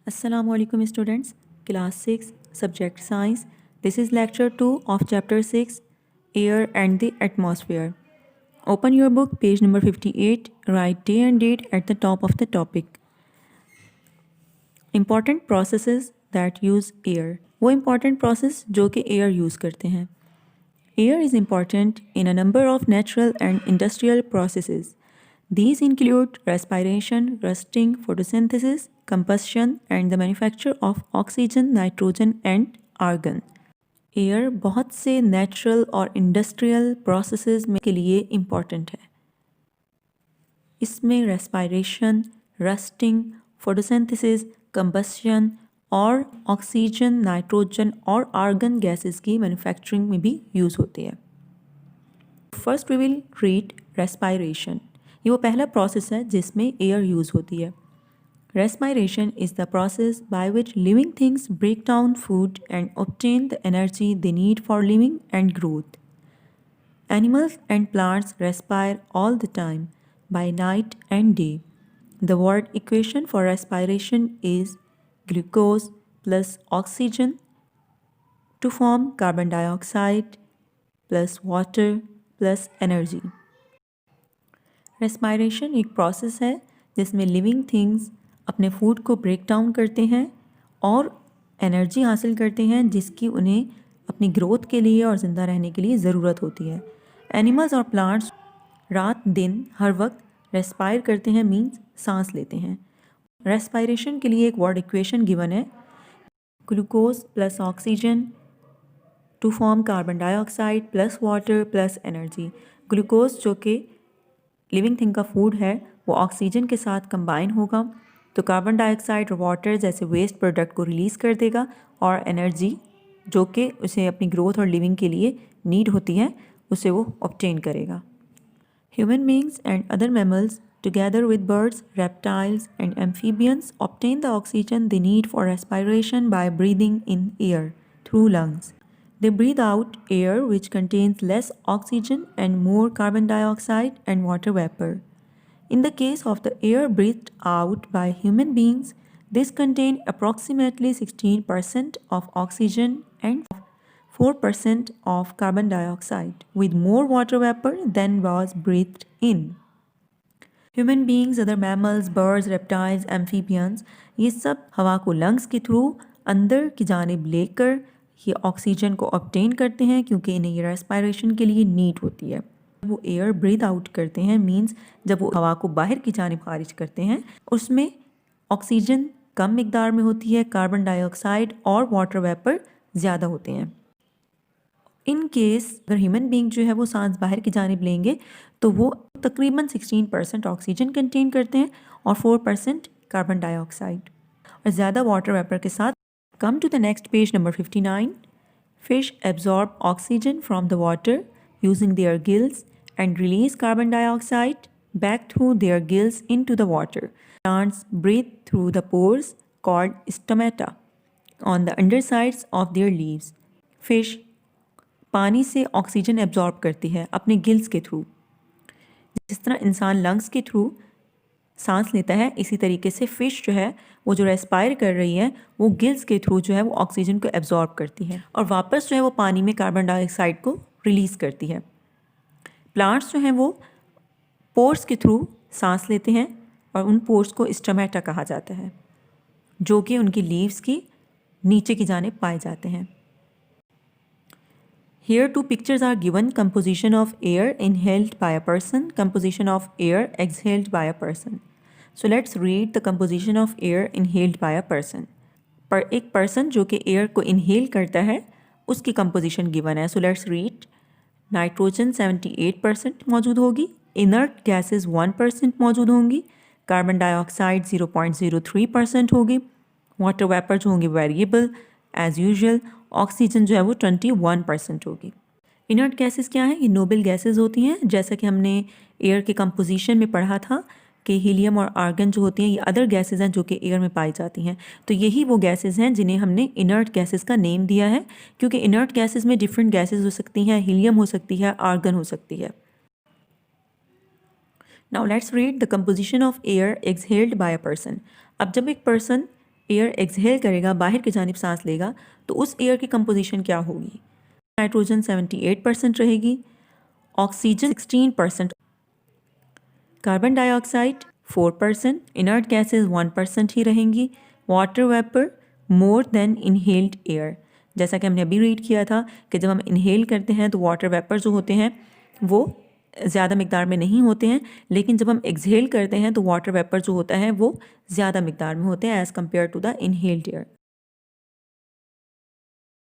Assalamu alaikum students, class 6, subject science. This is lecture 2 of chapter 6, air and the atmosphere. Open your book, page number 58, write day and date at the top of the topic. Important processes that use air. वो important process जो कि air use करते हैं. Air is important in a number of natural and industrial processes. These include respiration, rusting, photosynthesis, combustion, and the manufacture of oxygen, nitrogen, and argon. Air बहुत से natural और industrial processes में के लिए important है. इसमें रेस्पायरेशन, रस्टिंग, फोटोसिंथेसिस, कंबस्शन और oxygen, nitrogen और आर्गन गैसेस की मैन्युफैक्चरिंग में भी यूज़ होती है. First we will read respiration. ये वो पहला प्रोसेस है जिसमें एयर यूज़ होती है. Respiration is the process by which living things break down food and obtain the energy they need for living and growth. Animals and plants respire all the time, by night and day. The word equation for respiration is glucose plus oxygen to form carbon dioxide plus water plus energy. Respiration एक process है जिसमें living things अपने food को break down करते हैं और energy हासिल करते हैं जिसकी उन्हें अपनी ग्रोथ के लिए और ज़िंदा रहने के लिए ज़रूरत होती है. एनिमल्स और प्लांट्स रात दिन हर वक्त रेस्पायर करते हैं, मीन्स सांस लेते हैं. रेस्पायरेशन के लिए एक वर्ड इक्वेशन गिवन है, glucose plus oxygen to form carbon dioxide plus water plus energy. Glucose जो कि लिविंग थिंग का फूड है वो ऑक्सीजन के साथ कंबाइन होगा तो कार्बन डाइऑक्साइड और वाटर जैसे वेस्ट प्रोडक्ट को रिलीज़ कर देगा और एनर्जी जो कि उसे अपनी ग्रोथ और लिविंग के लिए नीड होती है उसे वो ऑब्टेन करेगा. Human beings and other mammals together with birds, reptiles and amphibians obtain the oxygen they need for respiration by breathing in air through lungs. They breathe out air which contains less oxygen and more carbon dioxide and water vapor. In the case of the air breathed out by human beings, this contained approximately 16% of oxygen and 4% of carbon dioxide, with more water vapor than was breathed in. Human beings, other mammals, birds, reptiles, amphibians, ये सब हवा को lungs के through अंदर की जानिब लेकर ये ऑक्सीजन को ऑब्टेन करते हैं क्योंकि इन्हें ये रेस्पायरेशन के लिए नीड होती है. वो एयर ब्रीथ आउट करते हैं, मींस जब वो हवा को बाहर की जानिब खारिज करते हैं उसमें ऑक्सीजन कम मिकदार में होती है, कार्बन डाइऑक्साइड और वाटर वेपर ज़्यादा होते हैं. इन केस अगर ह्यूमन बींग जो है वो सांस बाहर की जानिब लेंगे तो वो तकरीबन 16% ऑक्सीजन कंटेन करते हैं और 4% कार्बन डाइऑक्साइड और ज़्यादा वाटर वेपर के साथ. Come to the next page number 59. Fish absorb oxygen from the water using their gills and release carbon dioxide back through their gills into the water. Plants breathe through the pores called stomata on the undersides of their leaves. Fish पानी से oxygen absorb करती है अपने gills के through. जिस तरह इंसान lungs के थ्रू सांस लेता है इसी तरीके से फ़िश जो है वो जो रेस्पायर कर रही है वो गिल्स के थ्रू जो है वो ऑक्सीजन को एब्जॉर्ब करती है और वापस जो है वो पानी में कार्बन डाइऑक्साइड को रिलीज़ करती है. प्लांट्स जो हैं वो पोर्स के थ्रू सांस लेते हैं और उन पोर्स को स्टोमेटा कहा जाता है जो कि उनकी लीव्स की नीचे की जानिब पाए जाते हैं. Here two pictures are given: composition of air inhaled by a person, composition of air exhaled by a person. So let's read the composition of air inhaled by a person. पर एक person जो कि air को inhale करता है उसकी composition given है. So let's read. Nitrogen 78% मौजूद होगी, inert gases 1% मौजूद होंगी, कार्बन डाइऑक्साइड 0.03% होगी, वाटर वेपर जो होंगी वेरिएबल एज यूजुअल, ऑक्सीजन जो है वो 21% होगी. इनर्ट गैसेस क्या हैं? ये नोबल गैसेस होती हैं जैसा कि हमने एयर के कंपोजिशन में पढ़ा था कि हीलियम और आर्गन जो होती हैं ये अदर गैसेस हैं जो कि एयर में पाई जाती हैं. तो यही वो गैसेस हैं जिन्हें हमने इनर्ट गैसेस का नेम दिया है क्योंकि इनर्ट गैसेस में डिफरेंट गैसेस हो सकती हैं, हीलियम हो सकती है, आर्गन हो सकती है. Now let's read the composition of air exhaled by a person. अब जब एक पर्सन एयर एक्सहेल करेगा, बाहर की जानिब सांस लेगा, तो उस एयर की कंपोजिशन क्या होगी? नाइट्रोजन 78% रहेगी, oxygen 16%, carbon dioxide 4%, inert gases 1% ही रहेंगी, water vapour more than inhaled air. जैसा कि हमने अभी रीड किया था कि जब हम इनहेल करते हैं तो वाटर वेपर जो होते हैं वो ज़्यादा मिकदार में नहीं होते हैं, लेकिन जब हम एक्सहेल करते हैं तो वाटर वेपर जो होता है वो ज़्यादा मिकदार में होते हैं as compare to the inhaled air.